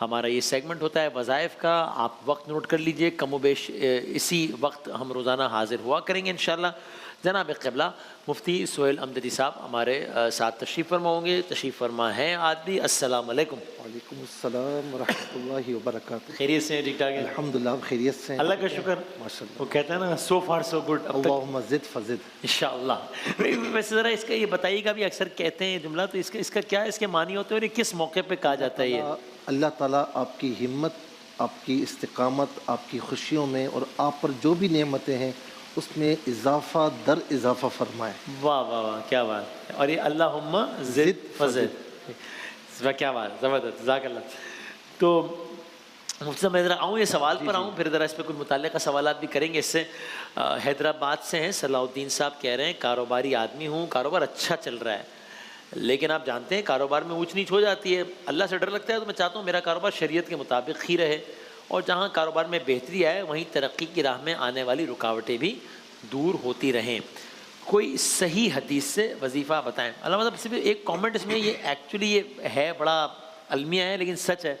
ہمارا یہ سیگمنٹ ہوتا ہے وظائف کا. آپ وقت نوٹ کر لیجئے, کم و بیش اسی وقت ہم روزانہ حاضر ہوا کریں گے انشاءاللہ. جناب قبلہ مفتی سہیل امددی صاحب ہمارے ساتھ تشریف فرما ہوں گے. تشریف فرما ہیں آدمی. السلام علیکم. وعلیکم السلام ورحمۃ اللہ وبرکاتہ. خیریت سے ہیں؟ ٹھیک ٹھاک ہیں الحمدللہ خیریت سے ہیں. اللہ کا شکر. ماشاءاللہ. وہ کہتے ہیں نا سو فار سو گڈ. اللہم زد فزد. انشاءاللہ. ویسے ذرا اس کا یہ بتائیے گا, بھی اکثر کہتے ہیں جملہ, تو اس کا کیا اس کے معنی ہوتے ہیں اور یہ کس موقع پہ کہا جاتا ہے؟ یہ اللہ تعالیٰ آپ کی ہمت, آپ کی استقامت, آپ کی خوشیوں میں اور آپ پر جو بھی نعمتیں ہیں اس میں اضافہ در اضافہ فرمائے. واہ واہ واہ, کیا بات. اور یہ اللہم زد فزد, کیا بات, زبردست, جزاک اللہ. تو مفتی صاحب میں ذرا آؤں یہ سوال پر آؤں, پھر ذرا اس پہ کچھ متعلقہ سوالات بھی کریں گے. اس سے حیدرآباد سے ہیں صلاح الدین صاحب, کہہ رہے ہیں کاروباری آدمی ہوں, کاروبار اچھا چل رہا ہے, لیکن آپ جانتے ہیں کاروبار میں اونچ نیچ ہو جاتی ہے. اللہ سے ڈر لگتا ہے, تو میں چاہتا ہوں میرا کاروبار شریعت کے مطابق ہی رہے, اور جہاں کاروبار میں بہتری آئے وہیں ترقی کی راہ میں آنے والی رکاوٹیں بھی دور ہوتی رہیں. کوئی صحیح حدیث سے وظیفہ بتائیں. اللہ مطلب صرف ایک کامنٹ اس میں, یہ ایکچولی یہ ہے بڑا المیہ ہے لیکن سچ ہے.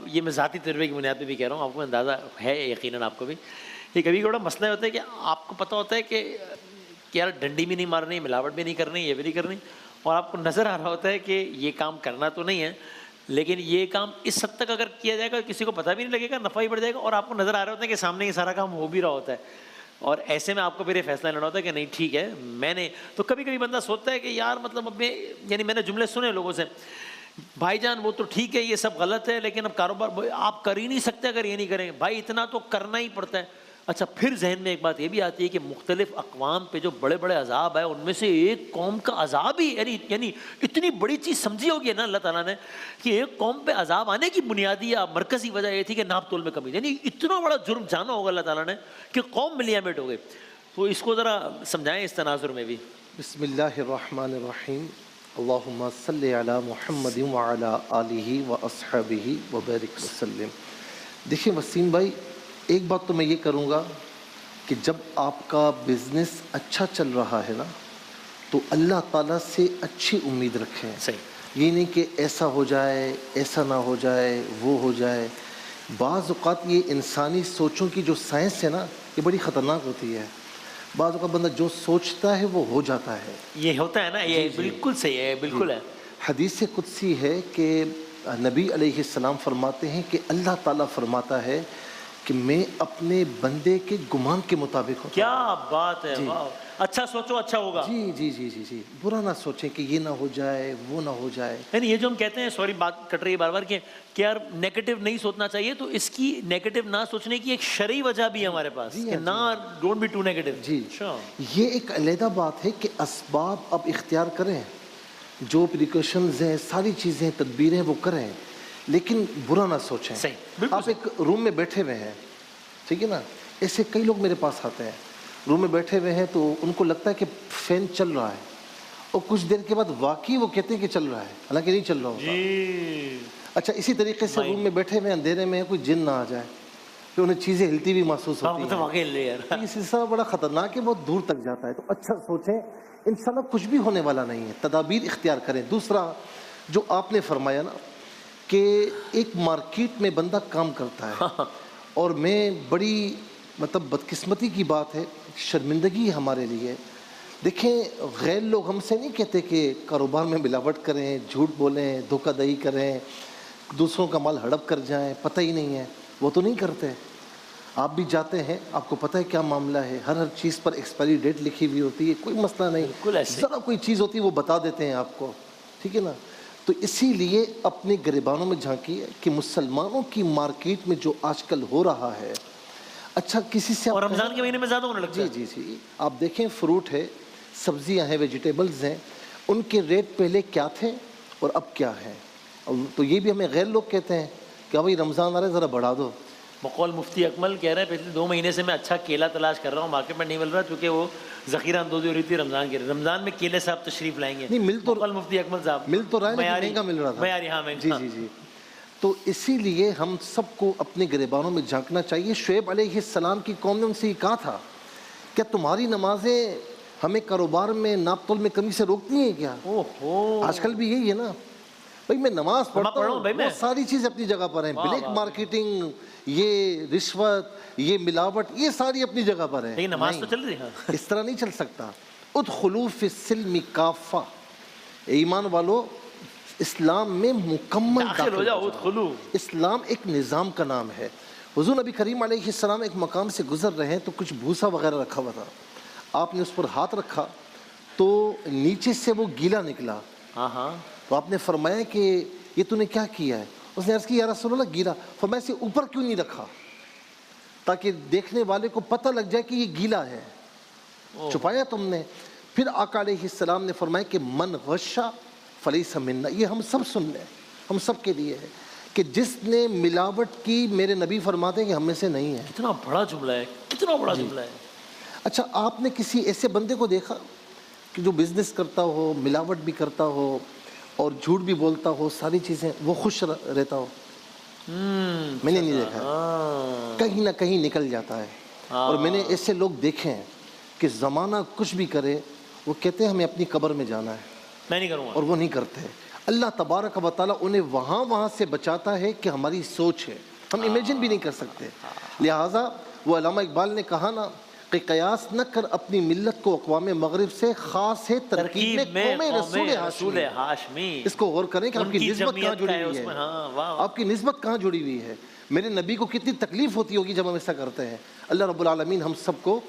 یہ میں ذاتی تجربے کی بنیاد پہ بھی کہہ رہا ہوں, آپ کو اندازہ ہے یقیناً آپ کو بھی. یہ کبھی بڑا مسئلہ ہوتا ہے کہ آپ کو پتہ ہوتا ہے کہ یار ڈنڈی بھی نہیں مارنی, ملاوٹ بھی نہیں کرنی, یہ بھی نہیں کرنی, اور آپ کو نظر آ رہا ہوتا ہے کہ یہ کام کرنا تو نہیں ہے, لیکن یہ کام اس حد تک اگر کیا جائے گا کسی کو پتہ بھی نہیں لگے گا, نفع ہی بڑھ جائے گا, اور آپ کو نظر آ رہا ہوتا ہے کہ سامنے یہ سارا کام ہو بھی رہا ہوتا ہے. اور ایسے میں آپ کو پھر یہ فیصلہ لینا ہوتا ہے کہ نہیں ٹھیک ہے میں نے. تو کبھی کبھی بندہ سوچتا ہے کہ یار مطلب اب یعنی میں نے جملے سنے لوگوں سے, بھائی جان وہ تو ٹھیک ہے یہ سب غلط ہے, لیکن اب کاروبار آپ کر ہی نہیں سکتے اگر یہ نہیں کریں. بھائی اتنا تو کرنا ہی پڑتا ہے. اچھا, پھر ذہن میں ایک بات یہ بھی آتی ہے کہ مختلف اقوام پہ جو بڑے بڑے عذاب ہے, ان میں سے ایک قوم کا عذاب ہی یعنی اتنی بڑی چیز سمجھی ہوگی نا اللہ تعالیٰ نے, کہ ایک قوم پہ عذاب آنے کی بنیادی یا مرکزی وجہ یہ تھی کہ ناپ تول میں کمی. یعنی اتنا بڑا جرم جانا ہوگا اللہ تعالیٰ نے کہ قوم ملیامٹ ہو گئی. تو اس کو ذرا سمجھائیں اس تناظر میں بھی. بسم اللہ الرحمن الرحیم. اللہم صلی علی محمد وعلی آلہ واصحابہ وبارک وسلم. دیکھیں وسیم بھائی, ایک بات تو میں یہ کروں گا کہ جب آپ کا بزنس اچھا چل رہا ہے نا, تو اللہ تعالیٰ سے اچھی امید رکھیں. صحیح. یہ نہیں کہ ایسا ہو جائے, ایسا نہ ہو جائے, وہ ہو جائے. بعض اوقات یہ انسانی سوچوں کی جو سائنس ہے نا, یہ بڑی خطرناک ہوتی ہے. بعض اوقات بندہ جو سوچتا ہے وہ ہو جاتا ہے. یہ ہوتا ہے نا, یہ بالکل صحیح ہے, بالکل ہے. حدیث قدسی ہے کہ نبی علیہ السلام فرماتے ہیں کہ اللہ تعالیٰ فرماتا ہے کہ میں اپنے بندے کے گمان کے مطابق ہوتا ہوں. کیا بات ہے, واہ. اچھا سوچو اچھا ہوگا. جی جی جی جی جی, برا نہ سوچیں کہ یہ نہ ہو جائے وہ نہ ہو جائے. یعنی یہ جو ہم کہتے ہیں, سوری بات کٹ رہی ہے بار بار, کہ یار نیگیٹو نہیں سوچنا چاہیے, تو اس کی نیگیٹو نہ سوچنے کی ایک شرعی وجہ بھی ہے ہمارے پاس, کہ نہ ڈونٹ بی ٹو نیگیٹو. جی, یہ ایک علیحدہ بات ہے کہ اسباب اب اختیار کریں, جو پریکاشنز ہیں, ساری چیزیں تدبیریں وہ کریں, لیکن برا نہ سوچیں. صحیح. آپ ایک روم میں بیٹھے ہوئے ہیں, ٹھیک ہے نا, ایسے کئی لوگ میرے پاس آتے ہیں, روم میں بیٹھے ہوئے ہیں تو ان کو لگتا ہے کہ فین چل رہا ہے, اور کچھ دیر کے بعد واقعی وہ کہتے ہیں کہ چل رہا ہے, حالانکہ نہیں چل رہا ہوتا. اچھا, اسی طریقے سے روم میں بیٹھے ہوئے اندھیرے میں کوئی جن نہ آ جائے, پھر انہیں چیزیں ہلتی بھی محسوس ہوتی ہیں. یہ سلسلہ بڑا خطرناک ہے, بہت دور تک جاتا ہے. تو اچھا سوچیں, انشاءاللہ کچھ بھی ہونے والا نہیں ہے, تدابیر اختیار کریں. دوسرا جو آپ نے فرمایا نا کہ ایک مارکیٹ میں بندہ کام کرتا ہے, اور میں بڑی مطلب بدقسمتی کی بات ہے, شرمندگی ہمارے لیے. دیکھیں, غیر لوگ ہم سے نہیں کہتے کہ کاروبار میں ملاوٹ کریں, جھوٹ بولیں, دھوکہ دہی کریں, دوسروں کا مال ہڑپ کر جائیں, پتہ ہی نہیں ہے, وہ تو نہیں کرتے. آپ بھی جاتے ہیں, آپ کو پتہ ہے کیا معاملہ ہے, ہر چیز پر ایکسپائری ڈیٹ لکھی ہوئی ہوتی ہے, کوئی مسئلہ نہیں, ذرا کوئی چیز ہوتی ہے وہ بتا دیتے ہیں آپ کو, ٹھیک ہے نا. تو اسی لیے اپنے گریبانوں میں جھانکیے کہ مسلمانوں کی مارکیٹ میں جو آج کل ہو رہا ہے, اچھا کسی سے, اور رمضان کے مہینے میں زیادہ ہونے لگتا ہے. جی جی جی, آپ دیکھیں فروٹ ہے, سبزیاں ہیں, ویجیٹیبلز ہیں, ان کے ریٹ پہلے کیا تھے اور اب کیا ہیں. تو یہ بھی ہمیں غیر لوگ کہتے ہیں کہ بھائی رمضان آ رہا ہے ذرا بڑھا دو. بقول مفتی اکمل کہہ رہے ہیں پچھلے 2 مہینے سے میں اچھا کیلا تلاش کر رہا ہوں, مارکیٹ میں نہیں مل رہا, چونکہ وہ ذخیرہ اندوزی ہو رہی تھی رمضان کے. رمضان میں کیلے صاحب تشریف لائیں گے. نہیں مل تو, بقول مفتی اکمل صاحب مل تو رہا ہے لیکن مہنگا مل رہا تھا. معیاری, ہاں جی جی جی. تو اسی لیے ہم سب کو اپنے گریبانوں میں جھانکنا چاہیے. شعیب علیہ السلام کی قوم نے ان سے یہ کہا تھا, کیا تمہاری نمازیں ہمیں کاروبار میں ناپ تول میں کمی سے روکتی ہیں کیا؟ آج کل بھی یہی ہے نا, بھائی میں نماز پڑھتا پڑھ رہا ہوں ہوں، بھائی میں۔ وہ ساری چیزیں اپنی جگہ پر ہیں، بلیک مارکیٹنگ، یہ رشوت، یہ ملاوٹ، یہ ساری اپنی جگہ پر ہے، لیکن نماز تو چل رہی ہے۔ اس طرح نہیں چل سکتا۔ ادخلوا فی السلم کافہ، ایمان والو اسلام میں مکمل داخل ہو جاؤ، ادخلو۔ اسلام ایک نظام کا نام ہے۔ حضور نبی کریم علیہ السلام ایک مقام سے گزر رہے ہیں تو کچھ بھوسا وغیرہ رکھا ہوا تھا، آپ نے اس پر ہاتھ رکھا تو نیچے سے وہ گیلا نکلا، ہاں ہاں، تو آپ نے فرمایا کہ یہ تو نے کیا کیا ہے؟ اس نے عرض کی یا رسول اللہ گیلا، فرمایا اسے اوپر کیوں نہیں رکھا تاکہ دیکھنے والے کو پتہ لگ جائے کہ یہ گیلا ہے، چھپایا تم نے؟ پھر آقا علیہ السلام نے فرمایا کہ من غشا فلیس منا، یہ ہم سب سن لیں، ہم سب کے لیے ہے کہ جس نے ملاوٹ کی میرے نبی فرماتے ہیں کہ ہم میں سے نہیں ہے۔ کتنا بڑا جملہ ہے، کتنا بڑا جملہ ہے۔ اچھا آپ نے کسی ایسے بندے کو دیکھا کہ جو بزنس کرتا ہو، ملاوٹ بھی کرتا ہو اور جھوٹ بھی بولتا ہو، ساری چیزیں، وہ خوش رہتا ہو؟ میں نے نہیں دیکھا ہے، کہیں نہ کہیں نکل جاتا ہے۔ اور میں نے ایسے لوگ دیکھے ہیں کہ زمانہ کچھ بھی کرے وہ کہتے ہیں ہمیں اپنی قبر میں جانا ہے، میں نہیں کروں گا، اور وہ نہیں کرتے۔ اللہ تبارک و تعالیٰ انہیں وہاں سے بچاتا ہے کہ ہماری سوچ ہے، ہم امیجن بھی نہیں کر سکتے۔ لہٰذا وہ علامہ اقبال نے کہا نا کہ قیاس نہ کر اپنی ملت کو اقوام مغرب سے، خاص ہے ترکیب میں قوم رسول رسول ہاشمی۔ ہاشمی۔ اس کو غور کریں کہ آپ کی نسبت کہاں جڑی ہوئی ہے، ہاں واہ، آپ کی نسبت کہاں جڑی ہوئی ہے۔ میرے نبی کو کتنی تکلیف ہوتی ہوگی جب ہم ایسا کرتے ہیں۔ اللہ رب العالمین ہم سب کو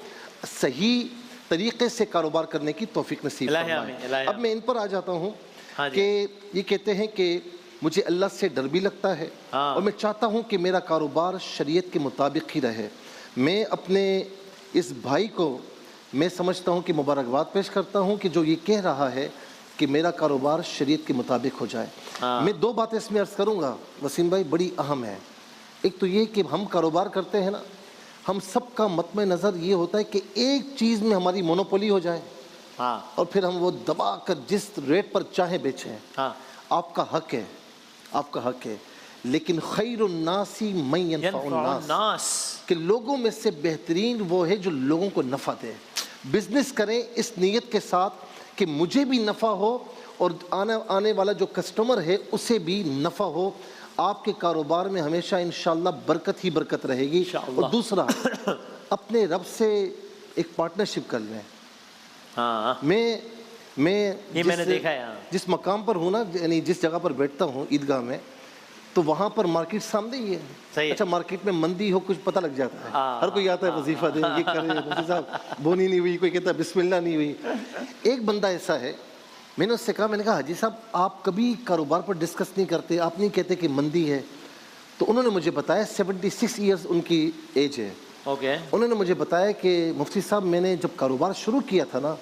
صحیح طریقے سے کاروبار کرنے کی توفیق نصیب فرمائے۔ اب میں ان پر آ جاتا ہوں کہ یہ کہتے ہیں کہ مجھے اللہ سے ڈر بھی لگتا ہے اور میں چاہتا ہوں کہ میرا کاروبار شریعت کے مطابق ہی رہے۔ میں اپنے اس بھائی کو میں سمجھتا ہوں کہ مبارکباد پیش کرتا ہوں کہ جو یہ کہہ رہا ہے کہ میرا کاروبار شریعت کے مطابق ہو جائے۔ میں دو باتیں اس میں عرض کروں گا وسیم بھائی، بڑی اہم ہے۔ ایک تو یہ کہ ہم کاروبار کرتے ہیں نا، ہم سب کا مطمع نظر یہ ہوتا ہے کہ ایک چیز میں ہماری مونوپولی ہو جائے اور پھر ہم وہ دبا کر جس ریٹ پر چاہیں بیچیں۔ آپ کا حق ہے، آپ کا حق ہے، لیکن خیر الناس من ینفع الناس، کہ لوگوں میں سے بہترین وہ ہے جو لوگوں کو نفع دے۔ بزنس کریں اس نیت کے ساتھ کہ مجھے بھی نفع ہو اور آنے والا جو کسٹمر ہے اسے بھی نفع ہو۔ آپ کے کاروبار میں ہمیشہ انشاءاللہ برکت ہی برکت رہے گی۔ اور دوسرا، اپنے رب سے ایک پارٹنرشپ کر لیں۔ میں نے دیکھا ہے، جس مقام پر ہوں نا، یعنی جس جگہ پر بیٹھتا ہوں عیدگاہ میں، تو وہاں پر مارکیٹ سامنے ہی ہے۔ اچھا مارکیٹ میں مندی ہو کچھ پتہ لگ جاتا ہے، ہر کوئی آتا ہے وظیفہ دے، یہ کرے، مفتی صاحب بونی نہیں ہوئی، کوئی کہتا ہے بسم اللہ نہیں ہوئی۔ ایک بندہ ایسا ہے، میں نے اس سے کہا، میں نے کہا حاجی صاحب آپ کبھی کاروبار پر ڈسکس نہیں کرتے، آپ نہیں کہتے کہ مندی ہے؟ تو انہوں نے مجھے بتایا 76 ایئرز ان کی ایج ہے۔ انہوں نے مجھے بتایا کہ مفتی صاحب میں نے جب کاروبار شروع کیا تھا نا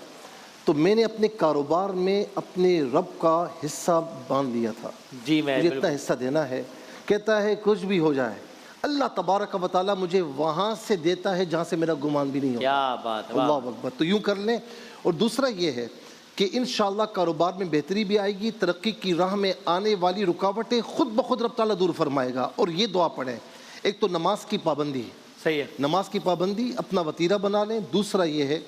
تو میں نے اپنے کاروبار میں اپنے رب کا حصہ باندھ لیا تھا، مجھے اتنا حصہ دینا ہے۔ کہتا ہے کچھ بھی ہو جائے اللہ تبارک و تعالیٰ مجھے وہاں سے دیتا ہے جہاں سے میرا گمان بھی نہیں ہوتا۔ کیا بات ہے، اللہ اکبر۔ تو یوں کر لیں۔ اور دوسرا یہ ہے کہ انشاءاللہ کاروبار میں بہتری بھی آئے گی، ترقی کی راہ میں آنے والی رکاوٹیں خود بخود رب تعالیٰ دور فرمائے گا۔ اور یہ دعا پڑھیں، ایک تو نماز کی پابندی، صحیح ہے، نماز کی پابندی اپنا وتیرہ بنا لیں۔ دوسرا یہ ہے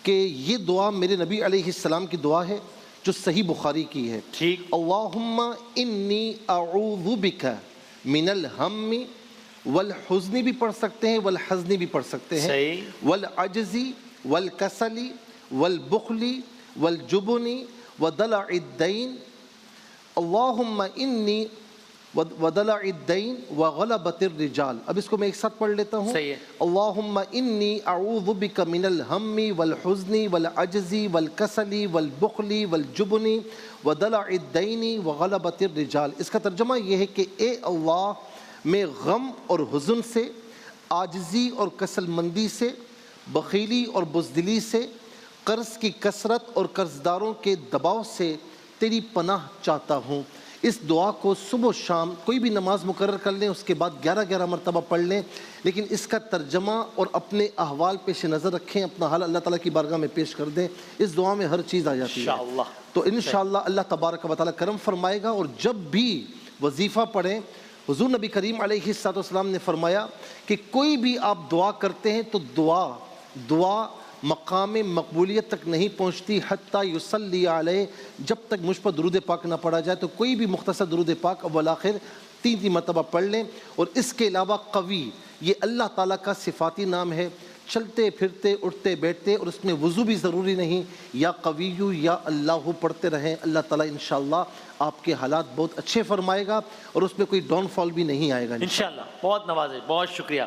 کہ یہ دعا میرے نبی علیہ السلام کی دعا ہے جو صحیح بخاری کی ہے۔ ٹھیک، اللہم انی اعوذ بک من الہم والحزن بھی پڑھ سکتے ہیں، والحزن بھی پڑھ سکتے ہیں، صحیح، والعجز والکسل والبخل والجبن ودلع الدین، اللہم انی ودلع الدین وغلبۃ الرجال۔ اب اس کو میں ایک ساتھ پڑھ لیتا ہوں۔ صحیح ہے، اللہم انی اعوذ بک من الہم والحزن والعجز والکسل والبخل والجبن ودلع الدین وغلبۃ الرجال۔ اس کا ترجمہ یہ ہے کہ اے اللہ میں غم اور حزن سے، عاجزی اور کسل مندی سے، بخیلی اور بزدلی سے، قرض کی کثرت اور قرض داروں کے دباؤ سے تیری پناہ چاہتا ہوں۔ اس دعا کو صبح و شام کوئی بھی نماز مقرر کر لیں، اس کے بعد 11 مرتبہ پڑھ لیں، لیکن اس کا ترجمہ اور اپنے احوال پیش نظر رکھیں، اپنا حال اللہ تعالیٰ کی بارگاہ میں پیش کر دیں۔ اس دعا میں ہر چیز آ جاتی ہے، تو انشاءاللہ اللہ تبارک و تعالیٰ کرم فرمائے گا۔ اور جب بھی وظیفہ پڑھیں، حضور نبی کریم علیہ السلام نے فرمایا کہ کوئی بھی آپ دعا کرتے ہیں تو دعا مقام مقبولیت تک نہیں پہنچتی حتیٰ یصلی علیہ، جب تک مجھ پر درود پاک نہ پڑھا جائے۔ تو کوئی بھی مختصر درود پاک اول آخر 3 مرتبہ پڑھ لیں۔ اور اس کے علاوہ قوی، یہ اللہ تعالیٰ کا صفاتی نام ہے، چلتے پھرتے اٹھتے بیٹھتے، اور اس میں وضو بھی ضروری نہیں، یا قویو یا اللہ پڑھتے رہیں، اللہ تعالیٰ انشاءاللہ آپ کے حالات بہت اچھے فرمائے گا، اور اس میں کوئی ڈاؤن فال بھی نہیں آئے گا انشاءاللہ۔ بہت نوازش، بہت شکریہ۔